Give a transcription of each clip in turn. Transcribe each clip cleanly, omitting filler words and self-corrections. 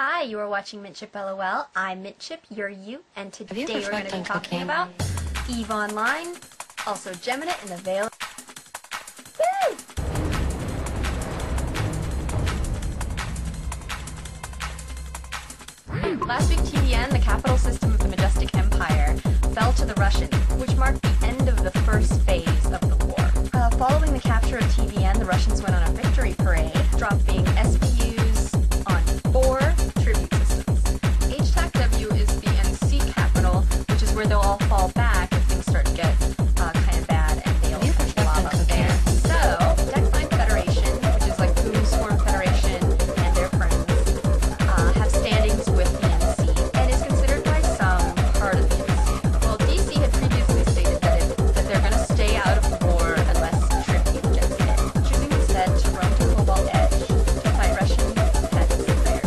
Hi, you are watching MintChip LOL. I'm MintChip, you're you, and today we're going to be talking about EVE Online, also Gemini, and the Veil. Woo! Last week, TVN, the capital system of the Majestic Empire, fell to the Russians, which marked the end of the first phase of the war. Following the capture of TVN, the Russians went on a victory parade, dropping SPUs on 4 tribute systems. HTAC-W is the NC capital, which is where they'll all fall back if things start to get kind of bad and they'll catch lava there. So, Techno Federation, which is like Boom Swarm Federation and their friends, have standings with the NC and is considered by some part of the NC. Well, DC had previously stated that they're going to stay out of the war unless tribute gets hit, choosing instead to roam to Cobalt Edge to fight Russian pets there.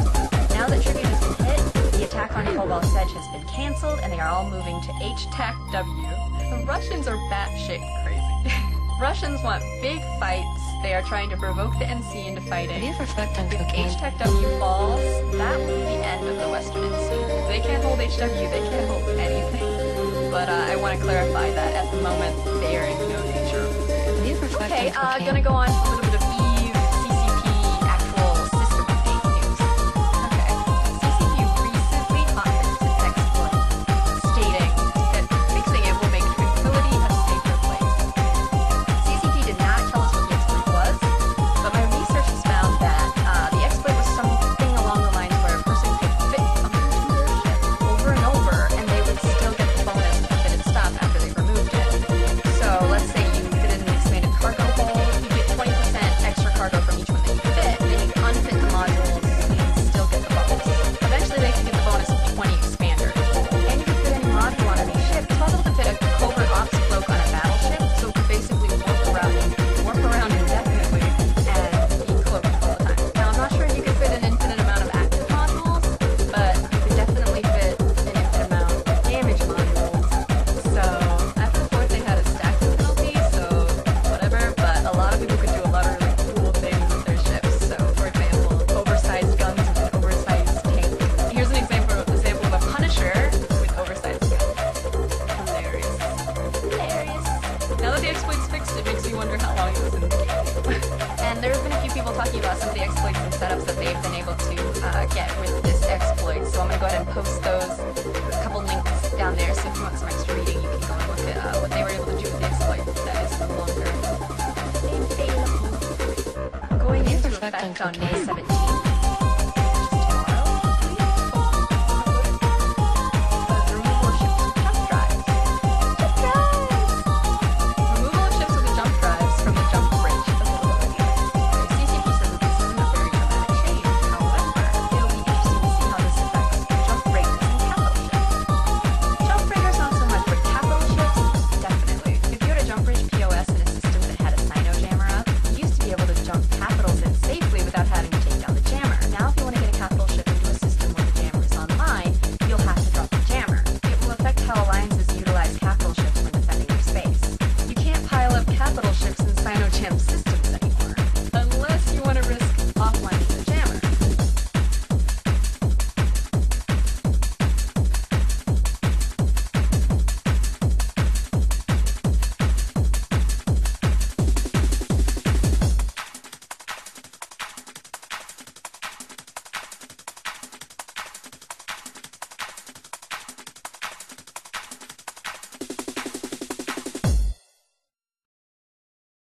Now that tribute has been hit, the attack on Cobalt Edge has been cancelled and they are all moving to HTAC-W. The Russians are batshit crazy. Russians want big fights. They are trying to provoke the NC into fighting. If HTAC-W falls, that will be the end of the Western NC. If they can't hold HW, they can't hold anything. But I want to clarify that at the moment, they are in no danger of losing. Okay, gonna go on to a little bit of EVE, CCP, actual system update news. Okay, CCP recently commented an exploit stating that fixing it will make tranquility a safer place. CCP did not tell us what the exploit was, but my research has found that the exploit was something along the lines where a person could fit something to their ship over and over, and they would still get the bonus of fit and stop after they removed it. So let's say you fitted an expanded cargo hole, you get 20% extra cargo from each one that you fit, then you can unfit the modules and still get the bonus. Eventually they can get the bonus of 20 expanders. And you can fit any module on any ship. It's possible to fit a covert ops cloak on a battleship, so it could basically warp around indefinitely and be cloaked all the time. Now I'm not sure if you could fit an infinite amount of active modules, but you could definitely fit an infinite amount of damage modules. So after the fourth they had a stacking penalty, so whatever, but a lot of people could do a lot of really cool things with their ships. So for example, oversized guns with an oversized tank. Here's an example of a Punisher with oversized guns. Hilarious. Hilarious. Now that the exploit's fixed, it makes me wonder how long it was in the game. And there have been a few people talking about some of the exploits and setups that they've been able to get with this exploit. So I'm going to go ahead and post those, a couple links down there, so if you want some extra reading, you can go and look at what they were able to do with the exploit that is no longer available. Going into effect on May 17th.